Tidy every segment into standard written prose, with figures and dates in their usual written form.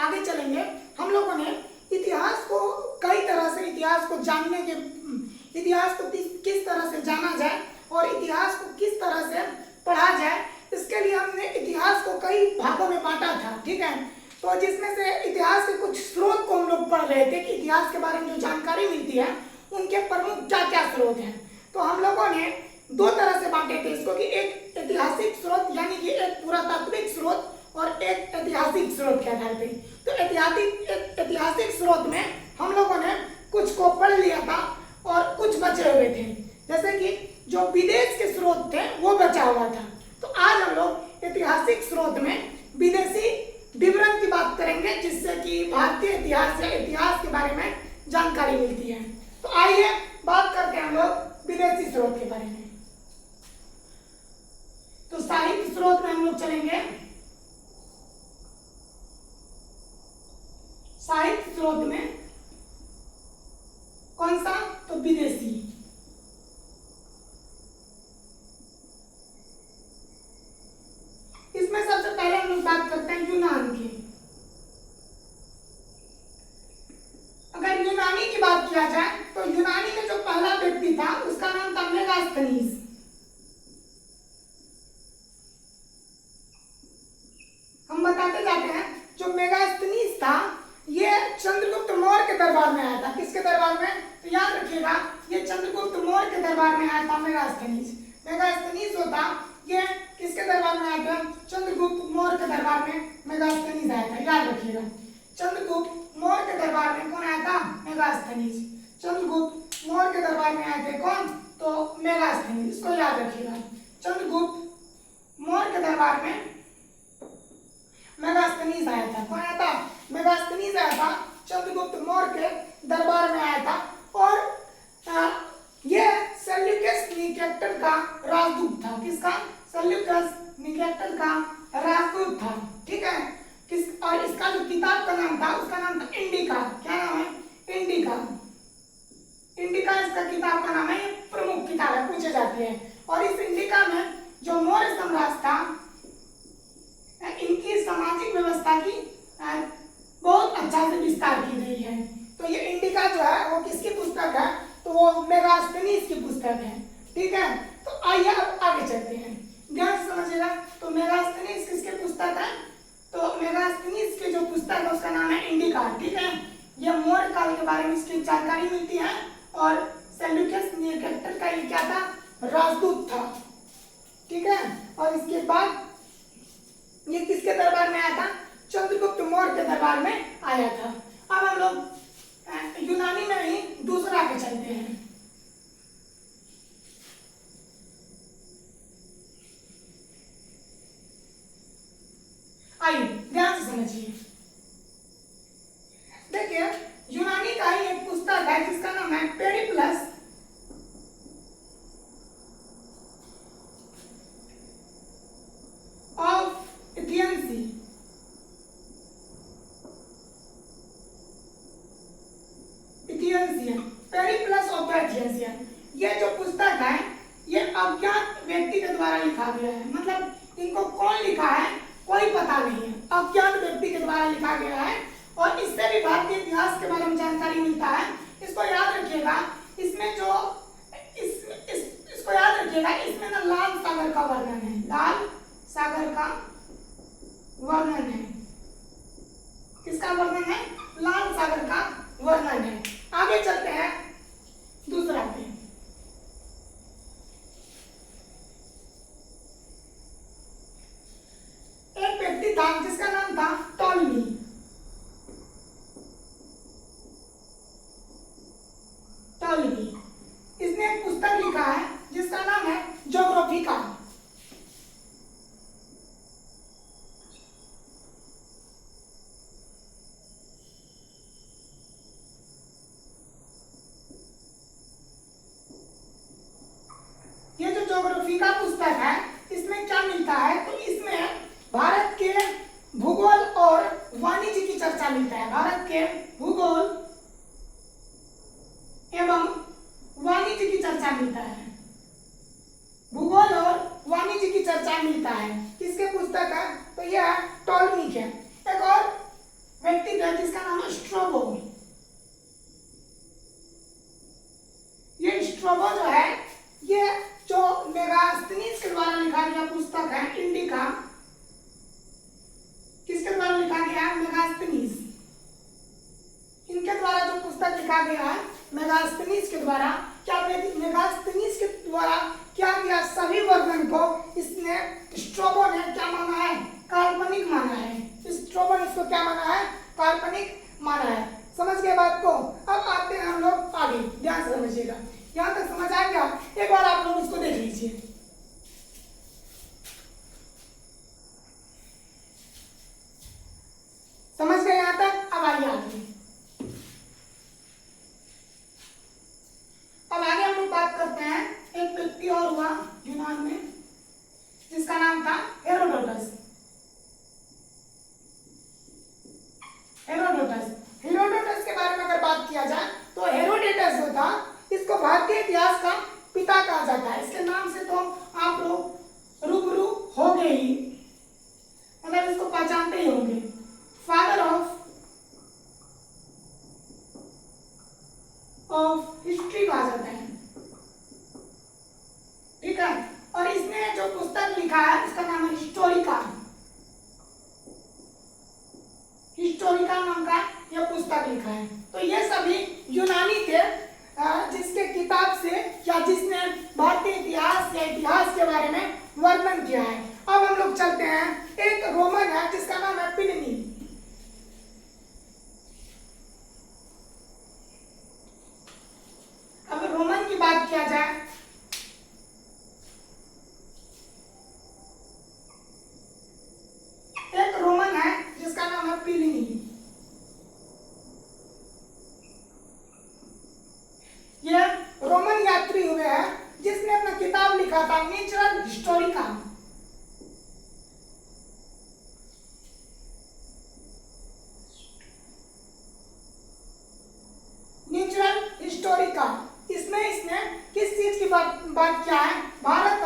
आगे चलेंगे हम लोगों ने इतिहास को कई तरह से, इतिहास को जानने के, इतिहास को किस तरह से जाना जाए और इतिहास को किस तरह से पढ़ा जाए, इसके लिए हमने इतिहास को कई भागों में बांटा था। ठीक है, तो जिसमें से इतिहास के कुछ स्रोत को हम लोग पढ़ रहे थे कि इतिहास के बारे में जो जानकारी मिलती है उनके प्रमुख क्या क्या स्रोत हैं। तो हम लोगों ने दो तरह से बांटे थे इसको कि एक ऐतिहासिक स्रोत यानी कि एक पुरातात्विक स्रोत और एक ऐतिहासिक स्रोत के आधार पे। तो ऐतिहासिक स्रोत में हम लोगों ने कुछ को पढ़ लिया था और कुछ बचे हुए थे, जैसे कि जो विदेश के स्रोत थे वो बचा हुआ था। तो आज हम लोग ऐतिहासिक स्रोत में विदेशी विवरण की बात करेंगे, जिससे कि भारतीय इतिहास या इतिहास के बारे में जानकारी मिलती है। तो आइए बात करते हैं हम लोग विदेशी स्रोत के बारे में। तो साहित्य स्रोत में हम लोग चलेंगे। साहित्य स्रोत में कौन सा? तो विदेशी। इसमें सबसे पहले हम लोग बात करते हैं यूनान की। अगर यूनानी की बात किया जाए तो यूनानी में जो पहला व्यक्ति था उसका नाम था मेगास्थनीज। हम बताते जाते हैं जो मेगास्थनीज था ये चंद्रगुप्त मौर्य के दरबार में आया था। किसके दरबार में? तो याद रखिएगा ये चंद्रगुप्त मौर्य के दरबार में आया था मेगास्थनीज। मेगास्थनीज होता ये किसके दरबार में आया था? चंद्रगुप्त मौर्य के दरबार में मेगास्थनीज आया था। याद रखिएगा चंद्रगुप्त मौर्य के दरबार में कौन आया था? मेगास्थनीज। चंद्रगुप्त मौर्य के दरबार में आए थे कौन? तो मेगास्थनीज। इसको याद रखिएगा चंद्रगुप्त मौर्य के दरबार में मेगास्थनीज आया था। कौन आया था? मेगास्थनीज आया था, चंद्रगुप्त मौर्य के दरबार में आया था। और ये सेल्यूकस निकेटर का राजदूत था। किसका? सेल्यूकस निकेटर का राजदूत था। ठीक है, और इसका जो किताब का नाम था उसका नाम था इंडिका। क्या नाम है? इंडिका। इंडिका इसका किताब का नाम है। ये प्रमुख किताब है, पूछे जाती है। और इस इंडिका में जो मौर्य साम्राज्य था इनकी सामाजिक व्यवस्था की बहुत अच्छा से विस्तार की गई है। तो ये इंडिका जो है वो किसकी पुस्तक है? तो वो मेगास्थनीज की पुस्तक है। ठीक है, तो आइए अब आगे चलते हैं, ध्यान से समझिएगा। तो मेगास्थनीज किसकी पुस्तक है? तो मेगास्थनीज की जो पुस्तक है उसका नाम है इंडिका। ठीक है, यह मौर्य काल के बारे में इसकी जानकारी मिलती है। और सेल्यूकस निकेटर का ये क्या था? राजदूत था। ठीक है, और इसके बाद ये किसके दरबार में आया था? चंद्रगुप्त मौर्य के दरबार में आया था। अब हम लोग यूनानी में ही दूसरा पे चलते हैं। आइए ध्यान से समझिए। देखिए यूनानी का ही एक पुस्तक है जिसका नाम है पेरिप्लस ऑफ एथियंसी। पेरिप्लस ऑफ एथियंसियन। ये जो पुस्तक है ये अज्ञात व्यक्ति के द्वारा लिखा गया है। मतलब इनको कौन लिखा है कोई पता नहीं है, अज्ञात व्यक्ति के द्वारा लिखा गया है। और इससे भी भारतीय इतिहास के बारे में जानकारी मिलता है। इसको याद रखिएगा, इसमें जो इसको याद रखिएगा, इसमें ना लाल सागर का वर्णन है। लाल सागर का वर्णन है। किसका वर्णन है? लाल सागर का वर्णन है। आगे चलते हैं दूसरा पे। एक व्यक्ति था जिसका नाम था टॉलमी। टॉलमी इसने एक पुस्तक लिखा है जिसका नाम है ज्योग्राफिका। ये जो ज्योग्राफिका पुस्तक है इसमें क्या मिलता है? तो इसमें भारत के भूगोल और वाणिज्य की चर्चा मिलता है। भारत के भूगोल एवं वाणिज्य की चर्चा मिलता है। भूगोल और वाणिज्य की चर्चा मिलता है। किसके पुस्तक है? तो यह टॉलमी के। एक और व्यक्ति द्वारा क्या किया, सभी वर्णन को इसने स्ट्रैबो ने क्या माना है, काल्पनिक माना है। स्ट्रैबो ने इसको क्या माना है, काल्पनिक माना है। समझ गए बात को। अब आते हैं हम लोग आगे, ध्यान से समझिएगा। यहाँ तक समझ आ गया, एक बार आप लोग इसको देख लीजिए। समझ गए यहाँ तक। अब आइए आगे। अब आगे हम लोग बात करते हैं, एक व्यक्ति और हुआ यूनान में जिसका नाम था हेरोडोटस। हेरोडोटस के बारे में अगर बात किया जाए तो हेरोडोटस जो था, इसको भारतीय इतिहास का पिता कहा जाता है। इसके नाम से तो आप लोग रूबरू हो गए ही, मतलब इसको पहचानते ही होंगे। फादर ऑफ हिस्ट्री कहा जाता है, ठीक है। और इसने जो पुस्तक लिखा है उसका नाम है हिस्टोरिका। हिस्टोरिका नाम का यह पुस्तक लिखा है। तो ये सभी यूनानी थे जिसके किताब से या जिसने भारतीय इतिहास या इतिहास के बारे में वर्णन किया है। अब हम लोग चलते हैं, एक रोमन है जिसका नाम है प्लिनी। अब रोमन की बात किया जाए, एक रोमन है जिसका नाम है प्लिनी। ये रोमन यात्री हुए हैं जिसने अपना किताब लिखा था नेचुरल हिस्टोरिका। नेचुरल हिस्टोरिका, इसमें इसने किस चीज की बात किया है, भारत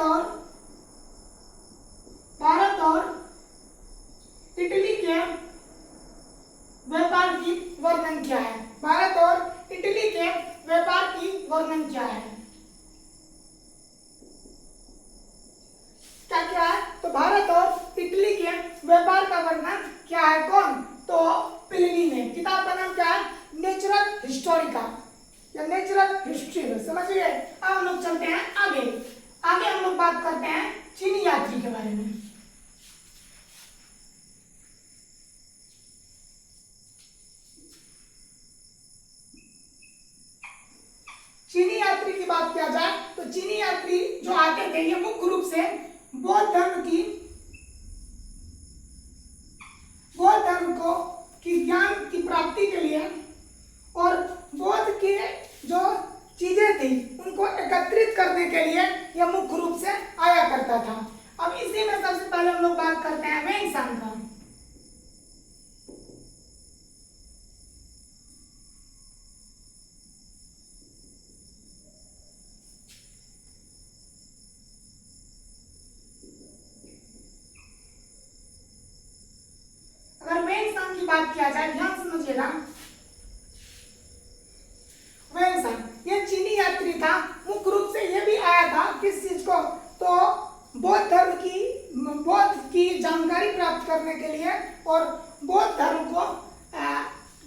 और इटली के व्यापार की वर्णन किया है। भारत और इटली के व्यापार की वर्णन किया है। क्या क्या है, तो भारत और इटली के व्यापार का वर्णन क्या है, कौन, तो प्लिनी ने। किताब का नाम क्या है, नेचुरल हिस्टोरिका या नेचुरल हिस्ट्री। समझ गए। अब हम लोग चलते हैं आगे। आगे हम लोग बात करते हैं चीनी यात्री के बारे में। चीनी यात्री की बात किया जाए तो चीनी यात्री जो आते थे ये मुख्य रूप से बौद्ध धर्म की ज्ञान की प्राप्ति के लिए और बौद्ध की जो चीजें थी उनको एकत्रित करने के लिए यह मुख्य रूप से आया करता था। अब इसी में सबसे पहले हम लोग बात करते हैं वेंगसान का। की बात किया जाए, ध्यान समझिएगा। वेंगसान ये चीनी यात्री था, मुख्य रूप से ये भी आया था किस चीज को, तो बौद्ध धर्म की जानकारी प्राप्त करने के लिए और बौद्ध धर्म को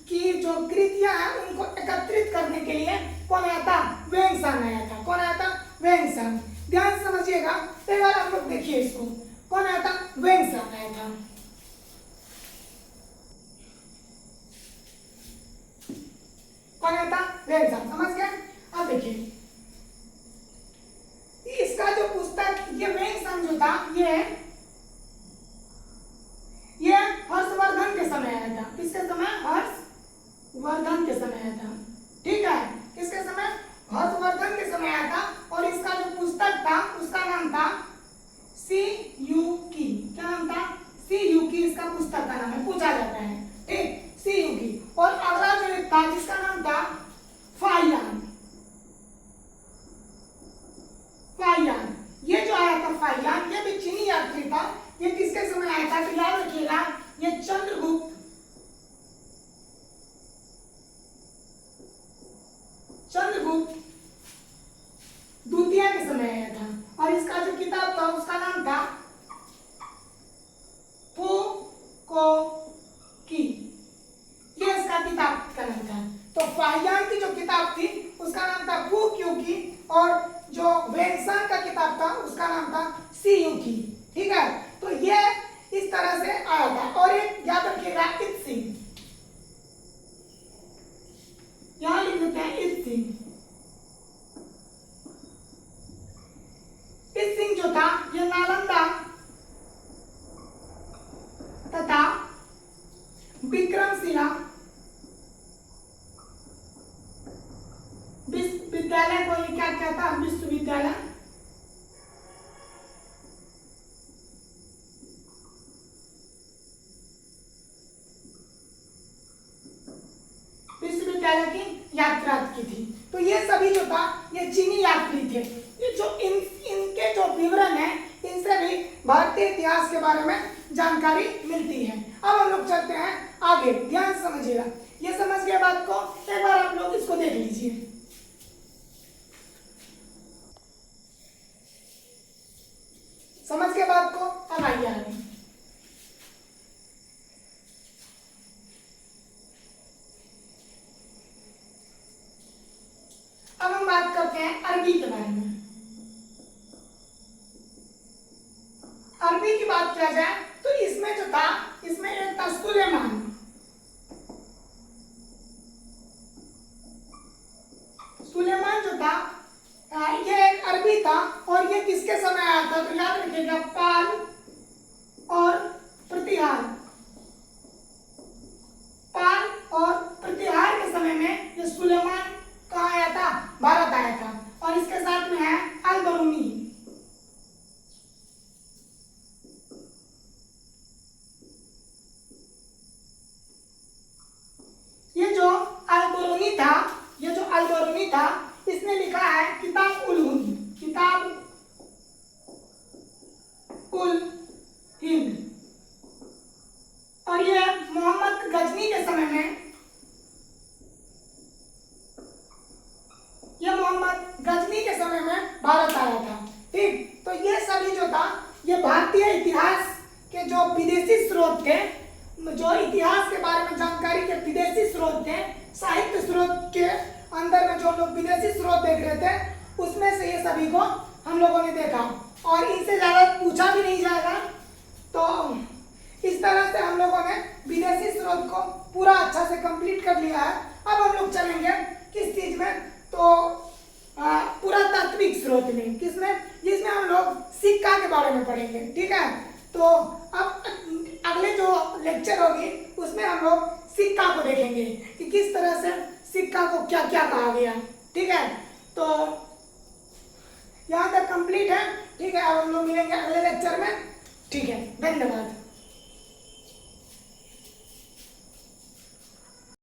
की जो कृतियां हैं उनको एकत्रित करने के लिए कौन आया था, वेंगसान आया था। कौन आया था, वेंगसान। ध्यान समझिएगा, एक बार आप लोग देखिए इसको, कौन आया था, वेंगसान आया था। कौन आया था, वेंगसान। समझ गए। अब देखिए इसका जो पुस्तक, ये वेंगसान जो था ये हर्षवर्धन के समय आया था। किसके समय, हर्षवर्धन के समय आया था, ठीक है। किसके समय, हर्षवर्धन के समय आया था। और इसका जो पुस्तक था उसका नाम था सीयूकी। क्या नाम था, सीयूकी इसका पुस्तक का नाम है, पूछा जाता है, ठीक, सीयूकी। और अगला जो एक था जिसका नाम था फाहियान। फाहियान ये जो आया था, फाहियान ये भी चीनी यात्री जो वेन्सान का किताब था उसका नाम था सीयूकी। ठीक है, तो ये इस तरह से आया था। और एक याद रखिएगा इत सिंह, यहां लिख देते हैं इत सिंह। इत सिंह जो था ये नालंदा तथा विक्रमशिला विश्वविद्यालय को ये क्या कहता है, विश्वविद्यालय विश्वविद्यालय की यात्रा की थी। तो ये सभी जो था ये चीनी यात्री थे। ये जो इनके जो विवरण है इनसे भी भारतीय इतिहास के बारे में जानकारी मिलती है। अब हम लोग चलते हैं आगे, ध्यान से समझिएगा। ये समझ के बाद को एक बार आप लोग इसको देख लीजिए। समझ के बाद को अब आइए आगे। अब हम बात करते हैं अरबी के बारे में। अरबी की बात किया जाए तो इसमें जो था, इसमें एक था सुलेमान। सुलेमान जो था ये एक अरबी था और ये किसके समय आया था, तो याद रखिएगा पाल और प्रतिहार। पाल और प्रतिहार के समय में ये सुलेमान कहाँ आया था, भारत आया था। और इसके साथ में है अल बरूनी। ये जो अल बरूनी था इसने लिखा है किताब उल हिंद। और ये मोहम्मद गजनी के समय में, ये मोहम्मद गजनी के समय में भारत आया था। ठीक, तो ये सभी जो था ये भारतीय इतिहास के जो विदेशी स्रोत थे, जो इतिहास के बारे में जानकारी के विदेशी स्रोत थे, साहित्य स्रोत के अंदर में जो लोग विदेशी स्रोत देख रहे थे उसमें से ये सभी को हम लोगों ने देखा और इनसे ज्यादा पूछा भी नहीं जाएगा। तो इस तरह से हम लोगों ने विदेशी स्रोत को पूरा अच्छा से कंप्लीट कर लिया है। अब हम लोग चलेंगे किस चीज में, तो पुरातात्विक स्रोत में। किसमें, जिसमें हम लोग सिक्का के बारे में पढ़ेंगे। ठीक है, तो अब अगले जो लेक्चर होगी उसमें हम लोग सिक्का को देखेंगे कि किस तरह से सिक्का को क्या क्या कहा गया। ठीक है, तो यहाँ तक कंप्लीट है। ठीक है, अब हम लोग मिलेंगे अगले लेक्चर में। ठीक है, धन्यवाद।